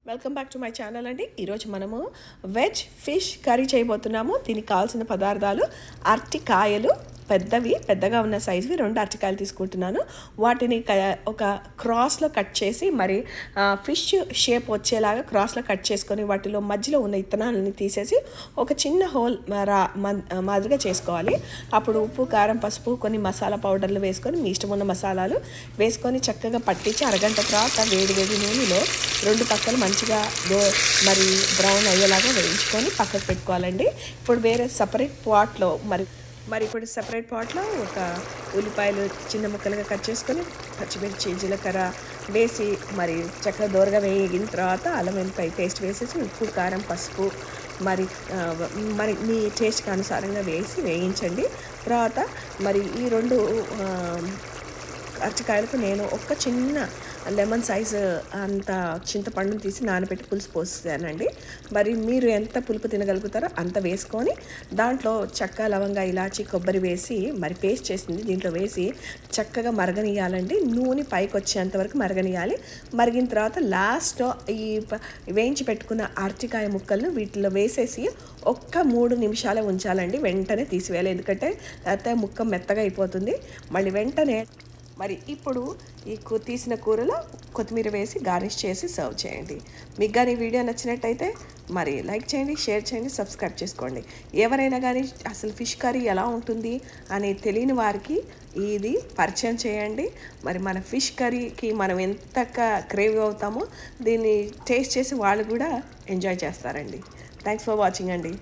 Welcome back to my channel అండి. ఈరోజు మనము వెజ్ ఫిష్ కర్రీ చేయబోతున్నాము. దీనికి కావాల్సిన పదార్థాలు అరటికాయలు, పెద్దగా ఉన్న సైజువి 2 అరటికాయలు తీసుకుంటున్నాను. వాటిని ఒక క్రాస్లో కట్ చేసి మరి ఫిష్ షేప్ వచ్చేలాగా క్రాస్లో కట్ చేసుకొని వాటిలో మధ్యలో ఉన్న ఇత్తనాలని తీసేసి ఒక చిన్న హోల్ మాదిరిగా చేసుకోవాలి. అప్పుడు ఉప్పు, కారం, పసుపు, కొన్ని మసాలా పౌడర్లు వేసుకొని మీ ఇష్టం ఉన్న మసాలాలు వేసుకొని చక్కగా పట్టించి అరగంట తర్వాత వేడి నూనెలో 2 పక్కలు మంచిగా మరి బ్రౌన్ అయ్యేలాగా వేయించుకొని పక్కకు పెట్టుకోవాలండి. ఇప్పుడు వేరే సపరేట్ పాట్లో ఇప్పుడు సెపరేట్ పాట్లో ఒక ఉల్లిపాయలు చిన్న ముక్కలుగా కట్ చేసుకొని పచ్చిమిర్చి, జీలకర్ర వేసి మరి చక్కగా దోరగా వేగిన తర్వాత అల్లం వెల్లిపాయ పేస్ట్ వేసేసి ఉప్పు, కారం, పసుపు మరి మీ టేస్ట్కి అనుసారంగా వేయించండి. తర్వాత మరి ఈ 2 అరటికాయలకు నేను ఒక చిన్న లెమన్ సైజు అంత చింతపండుని తీసి నానబెట్టి పులుసు పోసానండి. మరి మీరు ఎంత పులుపు తినగలుగుతారో అంత వేసుకొని దాంట్లో చెక్క, లవంగా, ఇలాచి, కొబ్బరి వేసి మరి పేస్ట్ చేసింది దీంట్లో వేసి చక్కగా మరగనియాలండి. నూనె పైకి వచ్చేంత వరకు మరగనియాలి. మరిగిన తర్వాత లాస్ట్లో ఈ వేయించి పెట్టుకున్న అరటికాయ ముక్కలను వీటిలో వేసేసి ఒక్క 3 నిమిషాలే ఉంచాలండి. వెంటనే తీసివేయాలి, ఎందుకంటే లేకపోతే ముక్క మెత్తగా అయిపోతుంది. మళ్ళీ వెంటనే మరి ఇప్పుడు ఈ తీసిన కూరలో కొత్తిమీర వేసి గార్నిష్ చేసి సర్వ్ చేయండి. మీకు కానీ వీడియో నచ్చినట్టయితే మరి లైక్ చేయండి, షేర్ చేయండి, సబ్స్క్రైబ్ చేసుకోండి. ఎవరైనా కానీ అసలు ఫిష్ కర్రీ ఎలా ఉంటుంది అని తెలియని వారికి ఇది పరిచయం చేయండి. మరి మన ఫిష్ కర్రీకి మనం ఎంత క్రేవ్ అవుతామో దీన్ని టేస్ట్ చేసి వాళ్ళు కూడా ఎంజాయ్ చేస్తారండి. థ్యాంక్స్ ఫర్ వాచింగ్ అండి.